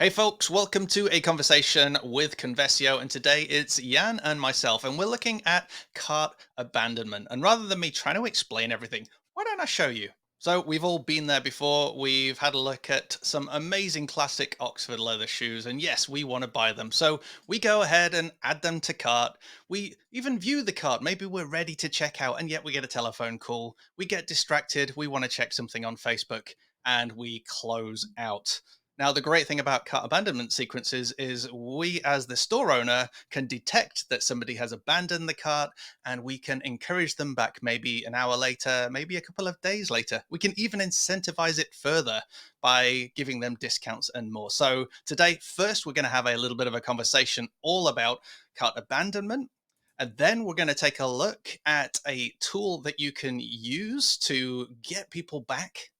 Hey folks, welcome to a conversation with Convesio, and today it's Jan and myself, and we're looking at cart abandonment. And rather than me trying to explain everything, why don't I show you? So we've all been there before. We've had a look at some amazing classic Oxford leather shoes, and yes, we want to buy them. So we go ahead and add them to cart. We even view the cart. Maybe we're ready to check out, and yet we get a telephone call. We get distracted. We want to check something on Facebook, and we close out. Now, the great thing about cart abandonment sequences is we, as the store owner, can detect that somebody has abandoned the cart and we can encourage them back maybe an hour later, maybe a couple of days later. We can even incentivize it further by giving them discounts and more. So, today, first, we're going to have a little bit of a conversation all about cart abandonment. And then we're going to take a look at a tool that you can use to get people back,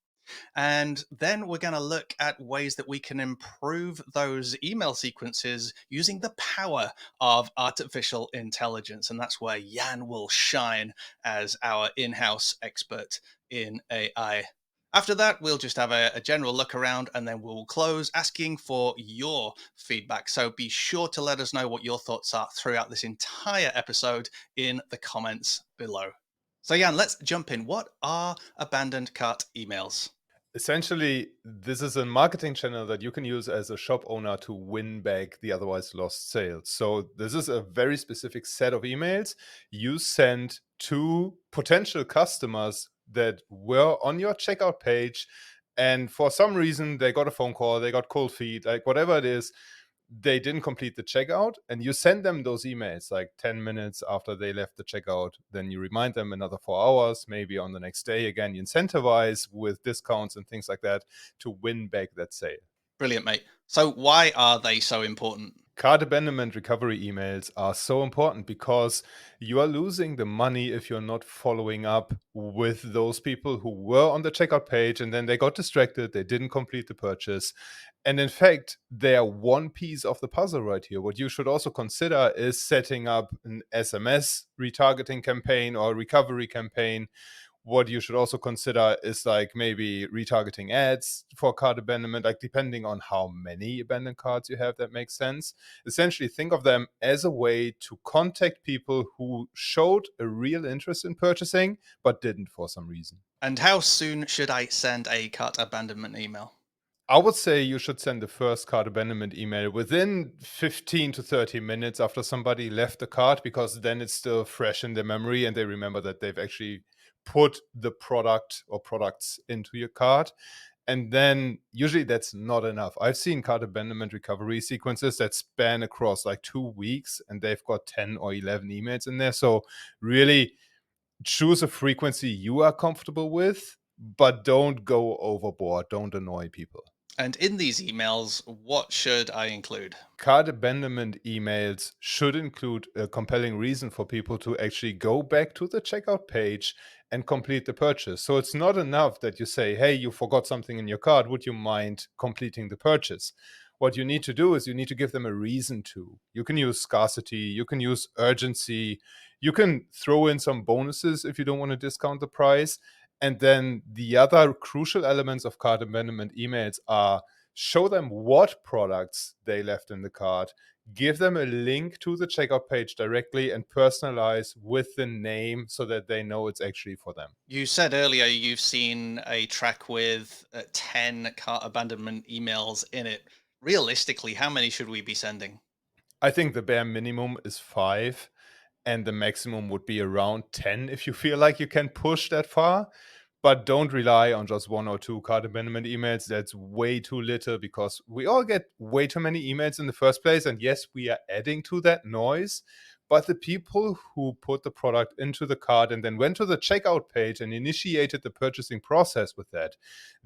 and then we're going to look at ways that we can improve those email sequences using the power of artificial intelligence. And that's where Jan will shine as our in house expert in AI. After that, we'll just have a general look around and then we'll close asking for your feedback. So be sure to let us know what your thoughts are throughout this entire episode in the comments below. So, Jan, let's jump in. What are abandoned cart emails? Essentially, this is a marketing channel that you can use as a shop owner to win back the otherwise lost sales. So, this is a very specific set of emails you send to potential customers that were on your checkout page. And for some reason, they got a phone call, they got cold feet, like whatever it is, they didn't complete the checkout, and you send them those emails like 10 minutes after they left the checkout. Then you remind them another 4 hours, maybe on the next day. Again, you incentivize with discounts and things like that to win back that sale. Brilliant, mate. So, why are they so important? Card abandonment recovery emails are so important because you are losing the money if you're not following up with those people who were on the checkout page and then they got distracted, they didn't complete the purchase. And in fact, they are one piece of the puzzle right here. What you should also consider is setting up an SMS retargeting campaign or recovery campaign. What you should also consider is like maybe retargeting ads for card abandonment, like depending on how many abandoned cards you have, that makes sense. Essentially, think of them as a way to contact people who showed a real interest in purchasing but didn't for some reason. And how soon should I send a cart abandonment email? I would say you should send the first card abandonment email within 15 to 30 minutes after somebody left the card, because then it's still fresh in their memory and they remember that they've actually put the product or products into your card. And then usually that's not enough. I've seen card abandonment recovery sequences that span across like 2 weeks and they've got 10 or 11 emails in there. So really choose a frequency you are comfortable with, but don't go overboard. Don't annoy people. And in these emails, what should I include? Card abandonment emails should include a compelling reason for people to actually go back to the checkout page and complete the purchase. So it's not enough that you say, hey, you forgot something in your card. Would you mind completing the purchase? What you need to do is you need to give them a reason to. You can use scarcity, you can use urgency, you can throw in some bonuses if you don't want to discount the price. And then the other crucial elements of card abandonment emails are: show them what products they left in the cart, give them a link to the checkout page directly, and personalize with the name so that they know it's actually for them. You said earlier you've seen a track with 10 cart abandonment emails in it. Realistically, how many should we be sending? I think the bare minimum is 5, and the maximum would be around 10 if you feel like you can push that far. But don't rely on just 1 or 2 card abandonment emails. That's way too little because we all get way too many emails in the first place. And yes, we are adding to that noise. But the people who put the product into the cart and then went to the checkout page and initiated the purchasing process with that,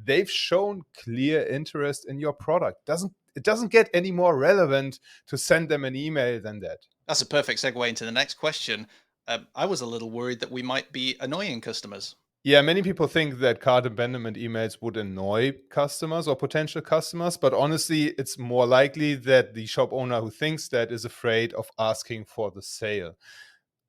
they've shown clear interest in your product. It doesn't get any more relevant to send them an email than that. That's a perfect segue into the next question. I was a little worried that we might be annoying customers. Yeah, many people think that cart abandonment emails would annoy customers or potential customers, but honestly, it's more likely that the shop owner who thinks that is afraid of asking for the sale.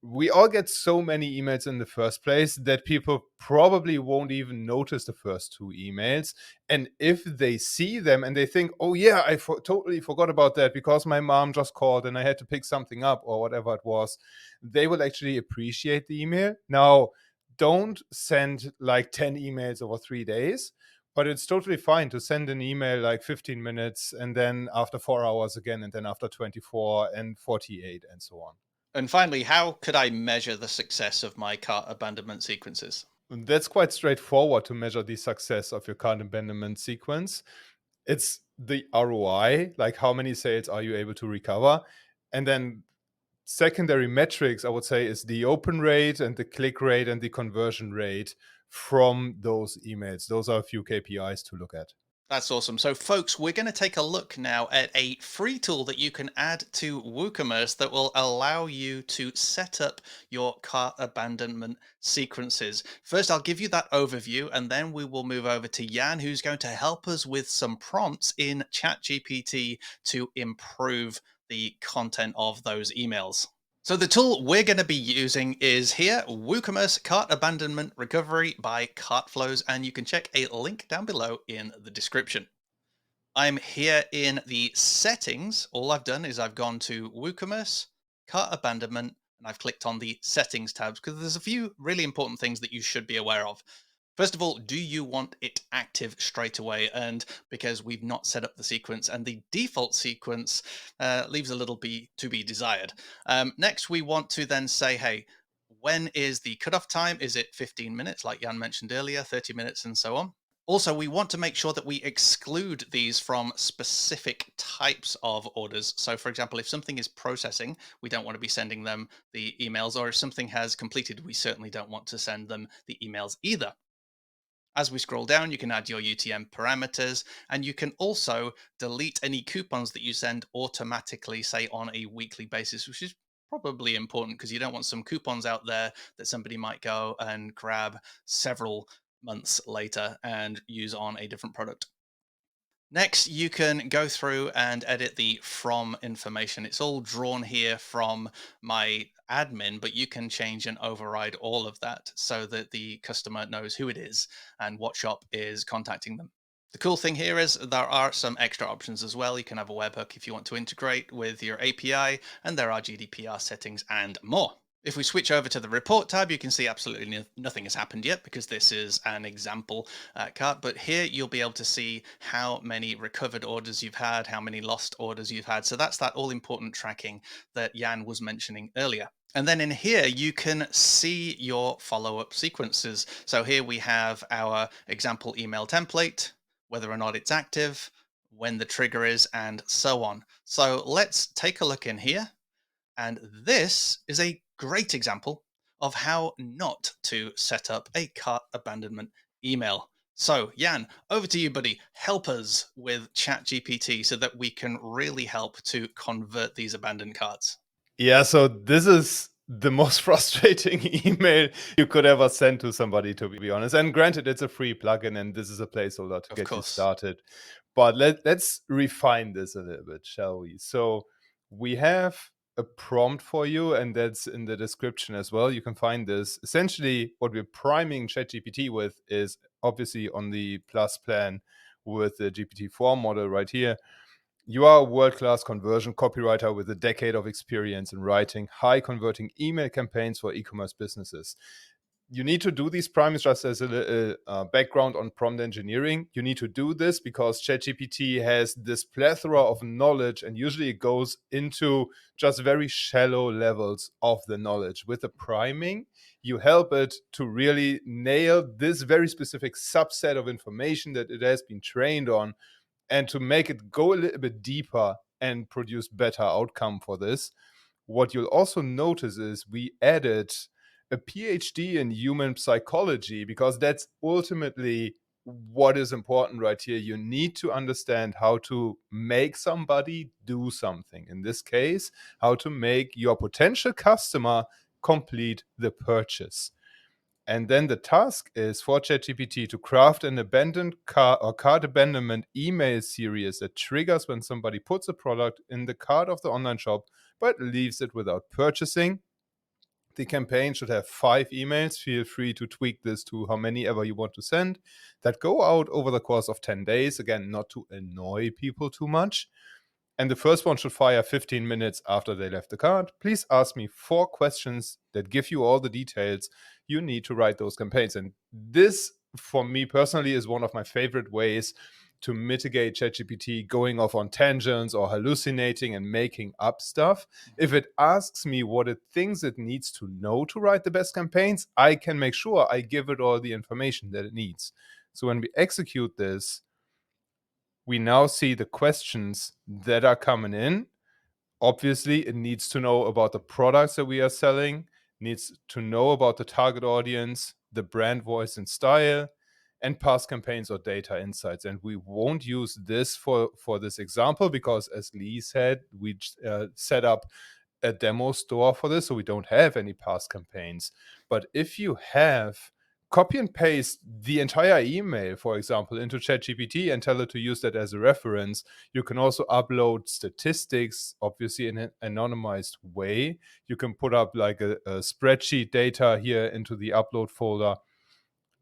we all get so many emails in the first place that people probably won't even notice the first two emails. And if they see them and they think, oh, yeah, totally forgot about that because my mom just called and I had to pick something up or whatever it was, they will actually appreciate the email. Now, don't send like 10 emails over 3 days. But it's totally fine to send an email like 15 minutes and then after 4 hours again, and then after 24 and 48 and so on. And finally, how could I measure the success of my cart abandonment sequences? And that's quite straightforward to measure the success of your cart abandonment sequence. It's the ROI, like how many sales are you able to recover? And then secondary metrics, I would say, is the open rate and the click rate and the conversion rate from those emails. Those are a few KPIs to look at. That's awesome. So, folks, we're going to take a look now at a free tool that you can add to WooCommerce that will allow you to set up your cart abandonment sequences. First, I'll give you that overview, and then we will move over to Jan, who's going to help us with some prompts in ChatGPT to improve the content of those emails. So the tool we're going to be using is here, WooCommerce Cart Abandonment Recovery by Cartflows, and you can check a link down below in the description. I'm here in the settings. All I've done is I've gone to WooCommerce, Cart Abandonment, and I've clicked on the settings tabs because there's a few really important things that you should be aware of. First of all, do you want it active straight away? And because we've not set up the sequence and the default sequence leaves a little to be desired. Next, we want to then say, hey, when is the cutoff time? Is it 15 minutes, like Jan mentioned earlier, 30 minutes, and so on? Also, we want to make sure that we exclude these from specific types of orders. So, for example, if something is processing, we don't want to be sending them the emails, or if something has completed, we certainly don't want to send them the emails either. As we scroll down, you can add your UTM parameters, and you can also delete any coupons that you send automatically, say on a weekly basis, which is probably important because you don't want some coupons out there that somebody might go and grab several months later and use on a different product. Next, you can go through and edit the from information. It's all drawn here from my admin, but you can change and override all of that so that the customer knows who it is and what shop is contacting them. The cool thing here is there are some extra options as well. You can have a webhook if you want to integrate with your API, and there are GDPR settings and more. If we switch over to the report tab, you can see absolutely nothing has happened yet because this is an example cart. But here you'll be able to see how many recovered orders you've had, how many lost orders you've had. So that's that all important tracking that Jan was mentioning earlier. And then in here, you can see your follow-up sequences. So here we have our example email template, whether or not it's active, when the trigger is, and so on. So let's take a look in here. And this is a great example of how not to set up a cart abandonment email. So, Jan, over to you, buddy. Help us with ChatGPT so that we can really help to convert these abandoned carts. Yeah, so this is the most frustrating email you could ever send to somebody, to be honest. And granted, it's a free plugin and this is a placeholder to Of get you course. started. But let's refine this a little bit, shall we? So we have a prompt for you, and that's in the description as well. You can find this. Essentially, what we're priming ChatGPT with is obviously on the Plus plan with the GPT-4 model right here. You are a world-class conversion copywriter with a decade of experience in writing high-converting email campaigns for e-commerce businesses. You need to do these primes just as a background on prompt engineering. You need to do this because ChatGPT has this plethora of knowledge, and usually it goes into just very shallow levels of the knowledge. With the priming, you help it to really nail this very specific subset of information that it has been trained on, and to make it go a little bit deeper and produce better outcome for this. What you'll also notice is we added a PhD in human psychology because that's ultimately what is important right here. You need to understand how to make somebody do something. In this case, how to make your potential customer complete the purchase. And then the task is for ChatGPT to craft an abandoned cart or cart abandonment email series that triggers when somebody puts a product in the cart of the online shop but leaves it without purchasing. The campaign should have 5 emails. Feel free to tweak this to how many ever you want to send, that go out over the course of 10 days. Again, not to annoy people too much. And the first one should fire 15 minutes after they left the card. Please ask me 4 questions that give you all the details you need to write those campaigns. And this, for me personally, is one of my favorite ways to mitigate ChatGPT going off on tangents or hallucinating and making up stuff. If it asks me what it thinks it needs to know to write the best campaigns, I can make sure I give it all the information that it needs. So when we execute this, we now see the questions that are coming in. Obviously, it needs to know about the products that we are selling, needs to know about the target audience, the brand voice and style, and past campaigns or data insights. And we won't use this for this example because, as Lee said, we set up a demo store for this, so we don't have any past campaigns. But if you have, copy and paste the entire email, for example, into ChatGPT and tell it to use that as a reference. You can also upload statistics, obviously in an anonymized way. You can put up like a spreadsheet data here into the upload folder.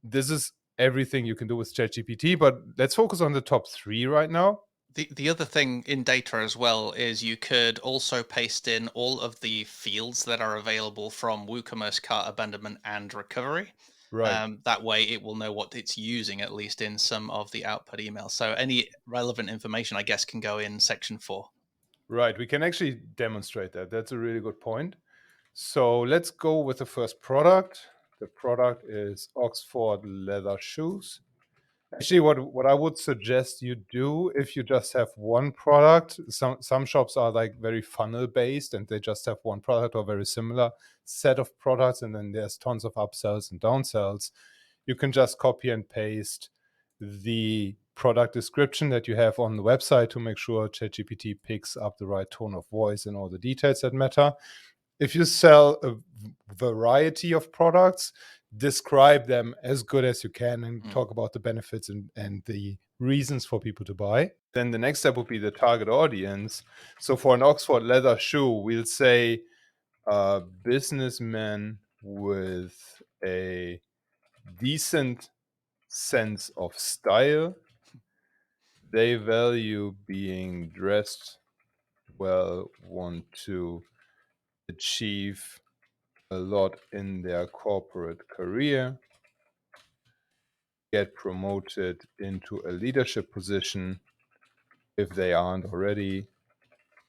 This is everything you can do with ChatGPT, but let's focus on the top 3 right now. The other thing in data as well is you could also paste in all of the fields that are available from WooCommerce, cart abandonment, and recovery. Right. That way, it will know what it's using, at least in some of the output emails. So any relevant information, I guess, can go in section 4. Right. We can actually demonstrate that. That's a really good point. So let's go with the first product. The product is Oxford leather shoes. Actually, what I would suggest you do if you just have one product, some shops are like very funnel based and they just have one product or very similar set of products, and then there's tons of upsells and downsells. You can just copy and paste the product description that you have on the website to make sure ChatGPT picks up the right tone of voice and all the details that matter. If you sell a variety of products, describe them as good as you can and Mm. talk about the benefits and the reasons for people to buy. Then the next step would be the target audience. So for an Oxford leather shoe, we'll say a businessman with a decent sense of style. They value being dressed well, want to achieve a lot in their corporate career, get promoted into a leadership position if they aren't already.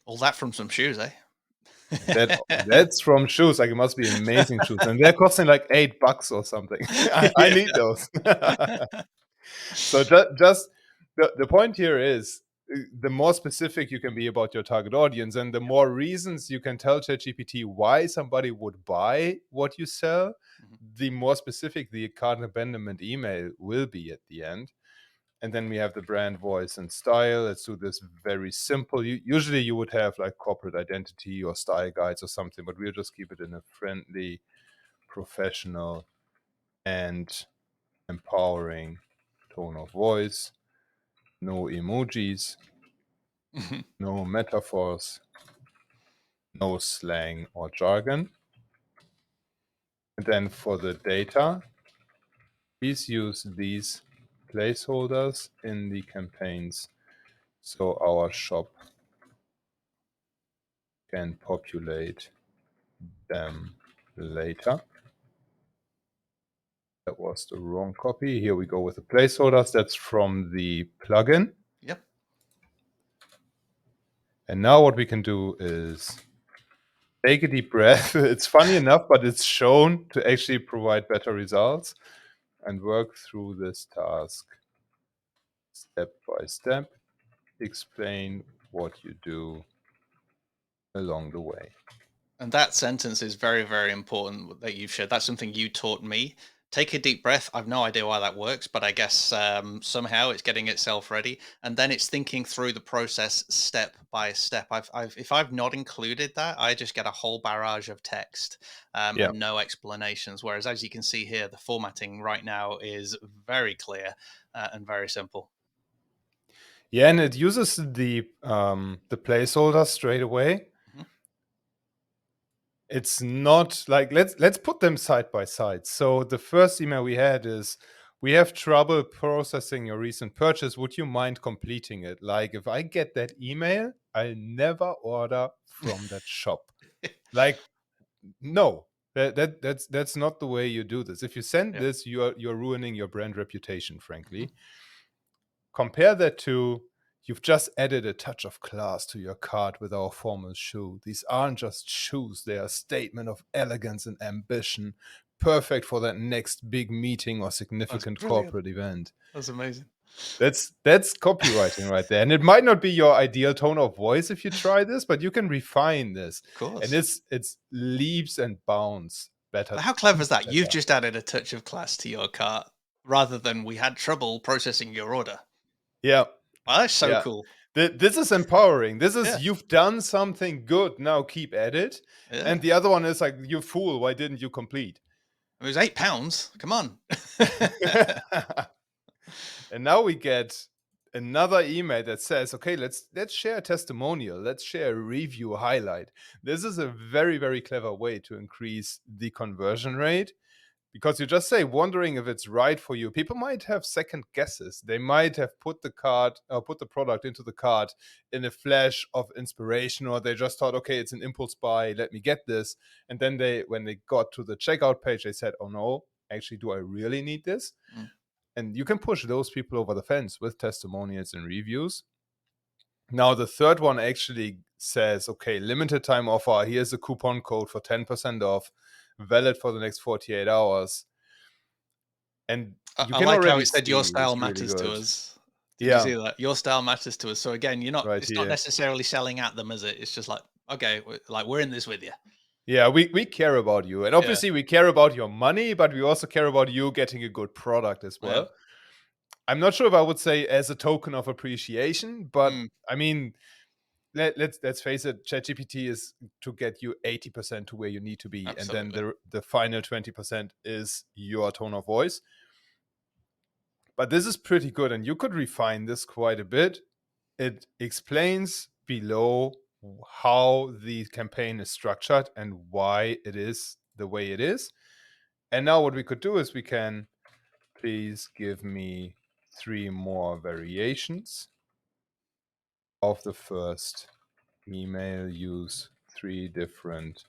All that from some shoes, eh? That that's from shoes. Like, it must be amazing shoes, and they're costing like $8 or something. I Yeah. need those. So just the point here is, the more specific you can be about your target audience, and the more reasons you can tell ChatGPT why somebody would buy what you sell, Mhm. the more specific the cart abandonment email will be at the end. And then we have the brand voice and style. Let's do this very simple. Usually you would have like corporate identity or style guides or something, but we'll just keep it in a friendly, professional, and empowering tone of voice. No emojis, Mhm. no metaphors, no slang or jargon. And then for the data, please use these placeholders in the campaigns so our shop can populate them later. That was the wrong copy. Here we go with the placeholders. That's from the plugin. Yep. And now what we can do is take a deep breath. It's funny enough, but it's shown to actually provide better results, and work through this task step by step. Explain what you do along the way. And that sentence is very, very important that you've shared. That's something you taught me. Take a deep breath. I've no idea why that works, but I guess somehow it's getting itself ready, and then it's thinking through the process step by step. If I've not included that, I just get a whole barrage of text Yeah. and no explanations. Whereas, as you can see here, the formatting right now is very clear and very simple. Yeah, and it uses the placeholders straight away. Mhm. It's not like let's put them side by side. So the first email we had is, we have trouble processing your recent purchase. Would you mind completing it? Like, if I get that email, I'll never order from that shop. Like, no. That's not the way you do this. If you send Yeah. this, you're ruining your brand reputation, frankly. Compare that to, you've just added a touch of class to your cart with our formal shoe. These aren't just shoes, they are a statement of elegance and ambition, perfect for that next big meeting or That's significant brilliant. corporate event. That's amazing. That's copywriting right there. And it might not be your ideal tone of voice if you try this, but you can refine this. Of And course. it's leaps and bounds better. But how clever is that? You've Better. just added a touch of class to your cart rather than we had trouble processing your order. Yeah. Well, that's so Yeah. cool. This is empowering. This Yeah. is, you've done something good. Now keep at it. Yeah. And the other one is like, you fool, why didn't you complete? It was £8. Come on. And now we get another email that says, okay, let's share a testimonial. Let's share a review highlight. This is a very, very clever way to increase the conversion rate, because you just say, wondering if it's right for you. People might have second guesses. They might have put the cart or put the product into the cart in a flash of inspiration, or they just thought, okay, it's an impulse buy, let me get this. And then when they got to the checkout page, they said, oh no, actually, do I really need this? Mm. And you can push those people over the fence with testimonials and reviews. Now, the third one actually says, okay, limited time offer. Here's a coupon code for 10% off, valid for the next 48 hours. And you I can like how already it said your see style it's really matters to good. us. Did you Yeah, see that? Your style matters to us. So again, you're not. right It's not here. necessarily selling at them, is it? It's just like, okay, like we're in this with you. Yeah, we care about you. And Yeah. obviously, we care about your money, but we also care about you getting a good product as Yeah. well. I'm not sure if I would say as a token of appreciation, but Mm, I mean, let's face it, ChatGPT is to get you 80% to where you need to be, and then absolutely. the final 20% is your tone of voice. But this is pretty good, and you could refine this quite a bit. It explains below how the campaign is structured and why it is the way it is. And now what we could do is we can, please give me 3 more variations of the first email, use 3 different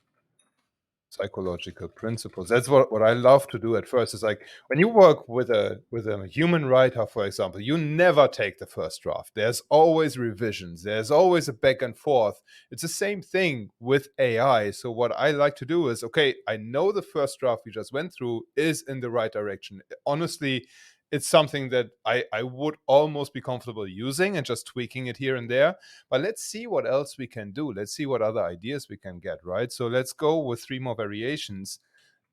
psychological principles. That's what I love to do at first. Is like, when you work with a human writer, for example, you never take the first draft. There's always revisions. There's always a back and forth. It's the same thing with AI. So what I like to do is, okay, I know the first draft we just went through is in the right direction. Honestly, it's something that I would almost be comfortable using and just tweaking it here and there. But let's see what else we can do. Let's see what other ideas we can get, right? So let's go with 3 more variations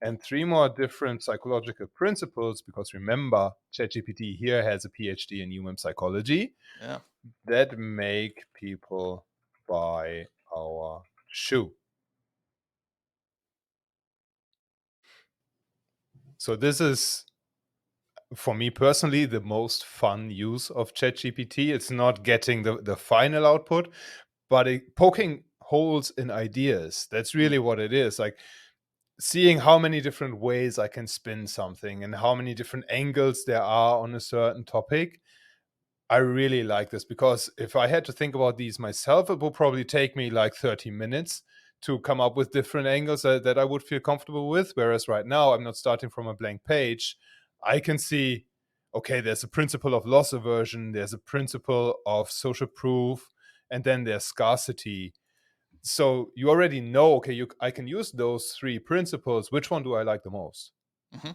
and 3 more different psychological principles, because remember, ChatGPT here has a PhD in human psychology, Yeah. that make people buy our shoe. So this is, for me personally, the most fun use of ChatGPT. It's not getting the final output, but poking holes in ideas. That's Mm, really what it is. Like, seeing how many different ways I can spin something and how many different angles there are on a certain topic. I really like this, because if I had to think about these myself, it would probably take me like 30 minutes to come up with different angles that I would feel comfortable with. Whereas right now, I'm not starting from a blank page. I can see, okay, there's a principle of loss aversion, there's a principle of social proof, and then there's scarcity. So you already know, okay, I can use those 3 principles. Which one do I like the most? mhm.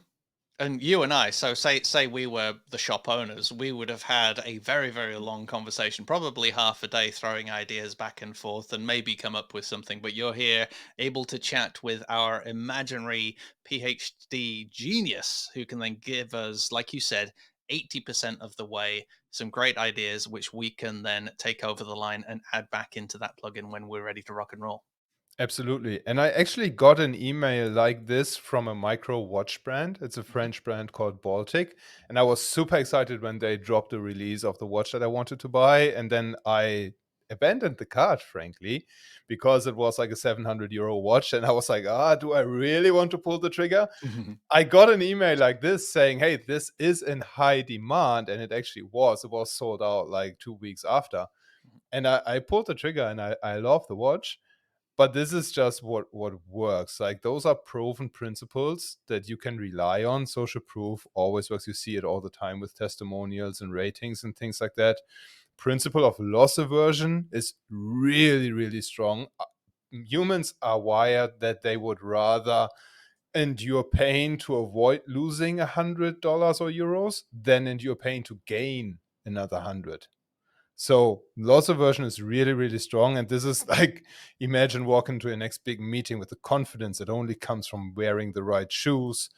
And you and I, so say we were the shop owners, we would have had a very, very long conversation, probably half a day throwing ideas back and forth and maybe come up with something. But you're here able to chat with our imaginary PhD genius who can then give us, like you said, 80% of the way, some great ideas which we can then take over the line and add back into that plugin when we're ready to rock and roll. Absolutely. And I actually got an email like this from a micro watch brand. It's a Mhm. French brand called Baltic. And I was super excited when they dropped the release of the watch that I wanted to buy. And then I abandoned the cart, frankly, because it was like a 700 euro watch. And I was like, do I really want to pull the trigger? I got an email like this saying, hey, this is in high demand. And it actually was. It was sold out like 2 weeks after. And I pulled the trigger, and I love the watch. But this is just what works. Like, those are proven principles that you can rely on. Social proof always works. You see it all the time with testimonials and ratings and things like that. Principle of loss aversion is really, really strong. Humans are wired that they would rather endure pain to avoid losing $100 or euros than endure pain to gain another 100. So loss aversion is really, really strong. And this is like, imagine walking to your next big meeting with the confidence that only comes from wearing the right shoes.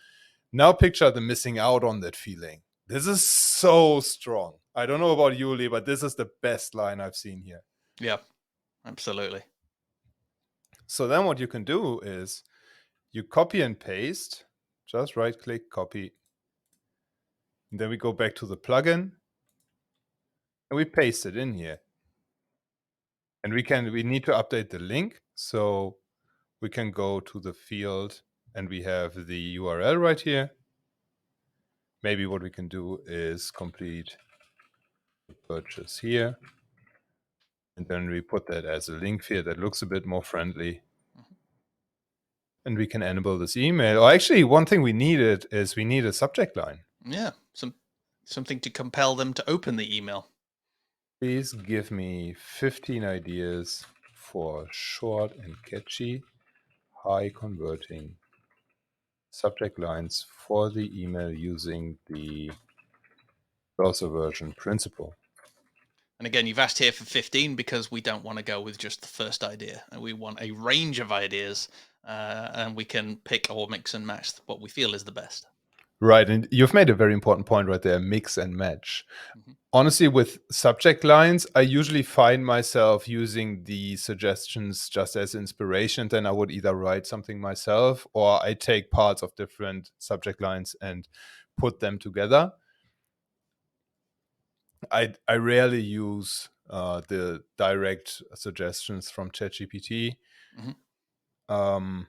Now picture the missing out on that feeling. This is so strong. I don't know about you, Lee, but this is the best line I've seen here. Yeah, absolutely. So then what you can do is you copy and paste, just right click, copy. And then we go back to the plugin and we paste it in here. And we need to update the link. So we can go to the field and we have the URL right here. Maybe what we can do is complete the purchase here. And then we put that as a link field that looks a bit more friendly. And we can enable this email. Or actually, one thing we needed is we need a subject line. Yeah, something to compel them to open the email. Please give me 15 ideas for short and catchy, high converting subject lines for the email using the browser version principle. And again, you've asked here for 15 because we don't want to go with just the first idea. And we want a range of ideas, and we can pick or mix and match what we feel is the best. Right. And you've made a very important point right there, mix and match. Mhm. Honestly, with subject lines, I usually find myself using the suggestions just as inspiration. Then I would either write something myself or I take parts of different subject lines and put them together. I rarely use the direct suggestions from ChatGPT. Mhm.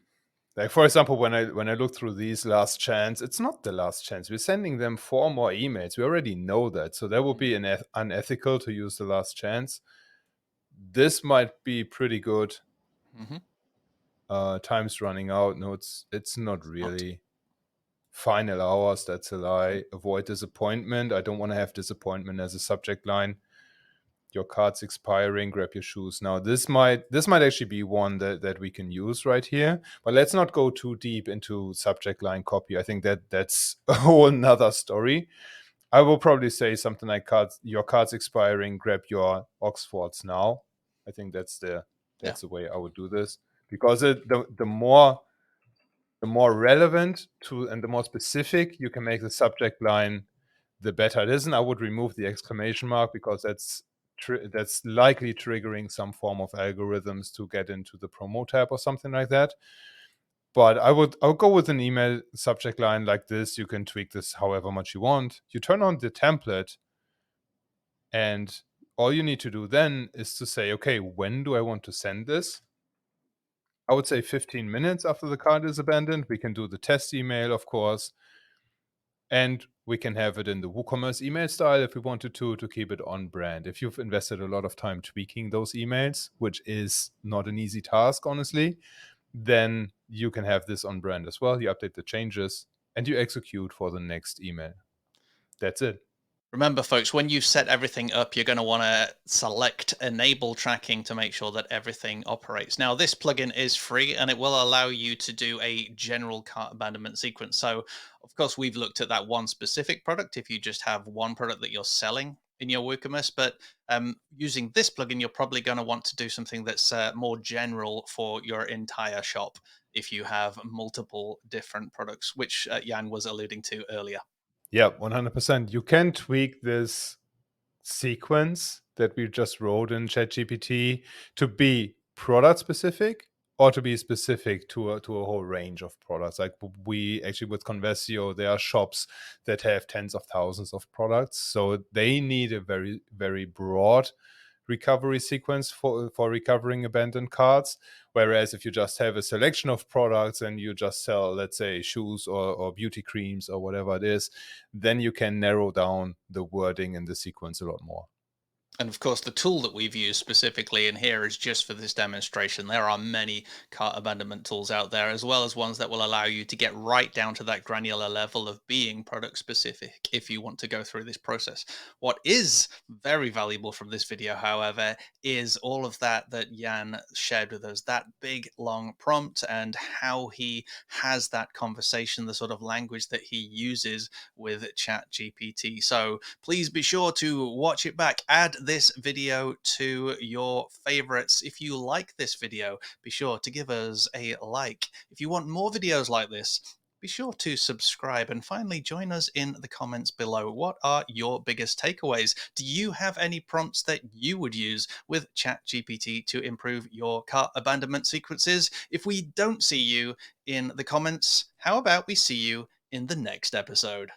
Like, for example, when I look through these last chance, it's not the last chance. We're sending them 4 more emails. We already know that. So that would be unethical to use the last chance. This might be pretty good. Mhm. Time's running out. No, it's not Not. really. Final hours, that's a lie. Avoid disappointment. I don't want to have disappointment as a subject line. Your card's expiring, grab your shoes. Now this might actually be one that we can use right here, but let's not go too deep into subject line copy. I think that's a whole nother story. I will probably say something like your card's expiring, grab your Oxfords now. I think that's the Yeah. way I would do this, because the more relevant to and the more specific you can make the subject line, the better it is. And I would remove the exclamation mark because that's likely triggering some form of algorithms to get into the promo tab or something like that. But I'll go with an email subject line like this. You can tweak this however much you want. You turn on the template, and all you need to do then is to say, okay, when do I want to send this? I would say 15 minutes after the card is abandoned. We can do the test email, of course. And we can have it in the WooCommerce email style if we wanted to keep it on brand. If you've invested a lot of time tweaking those emails, which is not an easy task, honestly, then you can have this on brand as well. You update the changes and you execute for the next email. That's it. Remember, folks, when you set everything up, you're going to want to select enable tracking to make sure that everything operates. Now, this plugin is free and it will allow you to do a general cart abandonment sequence. So, of course, we've looked at that one specific product if you just have one product that you're selling in your WooCommerce. But using this plugin, you're probably going to want to do something that's more general for your entire shop if you have multiple different products, which Jan was alluding to earlier. Yeah, 100%. You can tweak this sequence that we just wrote in ChatGPT to be product specific or to be specific to a whole range of products. Like, we actually, with Convesio, there are shops that have tens of thousands of products. So they need a very, very broad recovery sequence for recovering abandoned carts. Whereas if you just have a selection of products and you just sell, let's say, shoes or beauty creams or whatever it is, then you can narrow down the wording in the sequence a lot more. And of course, the tool that we've used specifically in here is just for this demonstration. There are many cart abandonment tools out there, as well as ones that will allow you to get right down to that granular level of being product specific if you want to go through this process. What is very valuable from this video, however, is all of that Jan shared with us, that big long prompt and how he has that conversation, the sort of language that he uses with ChatGPT. So please be sure to watch it back. Add this video to your favorites. If you like this video, be sure to give us a like. If you want more videos like this, be sure to subscribe and finally join us in the comments below. What are your biggest takeaways? Do you have any prompts that you would use with ChatGPT to improve your cart abandonment sequences? If we don't see you in the comments, how about we see you in the next episode?